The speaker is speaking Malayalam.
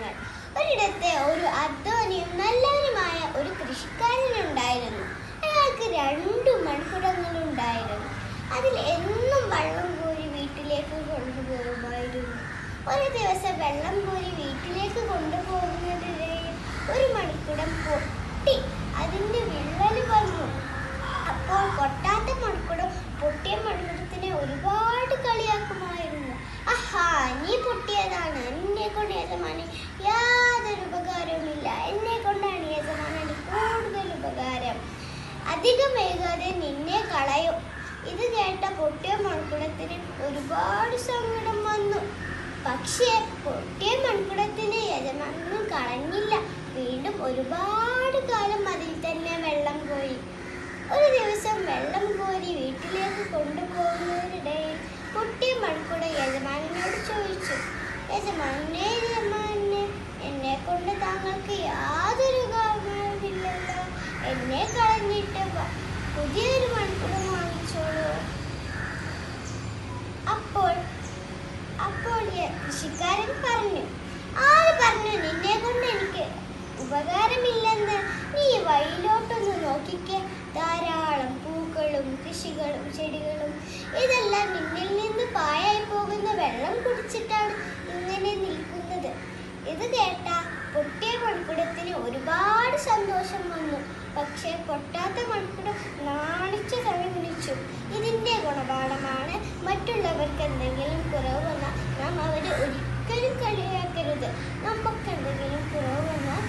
വിവരങ്ങൾ. ഒരിടത്ത് ഒരു അധ്വാനിയും നല്ലവനുമായ ഒരു കൃഷിക്കാരനുണ്ടായിരുന്നു. അയാൾക്ക് 2 മൺകുടങ്ങളുണ്ടായിരുന്നു. അതിൽ എന്നും വെള്ളം കോരി വീട്ടിലേക്ക് കൊണ്ടുപോകുമായിരുന്നു. ഒരു ദിവസം വെള്ളം കോരി വീട്ടിലേക്ക് കൊണ്ടുപോകുന്നതിനിടയിൽ ഒരു മൺകുടം പൊട്ടി അതിന്റെ വിള്ളൽ വന്നു. അപ്പോൾ പൊട്ടാത്ത മൺകുടം പൊട്ടിയ മൺകുടത്തിനെ ഒരുപാട് കളിയാക്കുമായിരുന്നു. ആഹാ, നീ പൊട്ടിയതാണ്, എന്നെ കൊണ്ട് യജമാനൻ യാതൊരു ഉപകാരവുമില്ല, എന്നെ കൊണ്ടാണ് യജമാനന് കൂടുതൽ ഉപകാരം, അധികം വൈകാതെ നിന്നെ കളയും. ഇത് കേട്ട പൊട്ടിയ മൺകുടത്തിന് ഒരുപാട് സങ്കടം വന്നു. പക്ഷേ പൊട്ടിയ മൺകുടത്തിന് യജമാനൻ കളഞ്ഞില്ല. വീണ്ടും ഒരുപാട് കാലം അതിൽ തന്നെ വെള്ളം കോരി. ഒരു ദിവസം വെള്ളം കോരി വീട്ടിലേക്ക് കൊണ്ടുപോകുന്നതിനിടയിൽ പൊട്ടിയ മൺകുടം യജമാനനോട് ചോദിച്ചു, യജമാനെ, എന്നെ കൊണ്ട് താങ്കൾക്ക് യാതൊരു കാര്യമില്ലല്ലോ, എന്നെ കളഞ്ഞിട്ട് പുതിയൊരു മൺകുടം വാങ്ങിച്ചോളൂ. അപ്പോൾ കൃഷിക്കാരൻ പറഞ്ഞു, ആര് പറഞ്ഞു നിന്നെ കൊണ്ട് എനിക്ക് ഉപകാരമില്ലെന്ന്? നീ വഴിയിലോട്ടൊന്ന് നോക്കിക്കേ, ധാരാളം പൂക്കളും കൃഷികളും ചെടികളും. ഇതെല്ലാം നിന്നിൽ നിന്ന് പാഴായി പോകുന്ന വെള്ളം കുടിച്ചിട്ടാണ് ഇങ്ങനെ നിൽക്കുന്നത്. ഇത് കേട്ട പൊട്ടിയ മൺകുടത്തിന് ഒരുപാട് സന്തോഷം വന്നു. പക്ഷേ പൊട്ടാത്ത മൺകുടം നാണിച്ചു തലകുനിച്ചു. ഇതിന്റെ ഗുണപാഠമാണ്, മറ്റുള്ളവർക്ക് എന്തെങ്കിലും കുറവ് വന്നാൽ നാം അവരെ ഒരിക്കലും കളിയാക്കരുത്. നമുക്ക് എന്തെങ്കിലും കുറവ് വന്നാൽ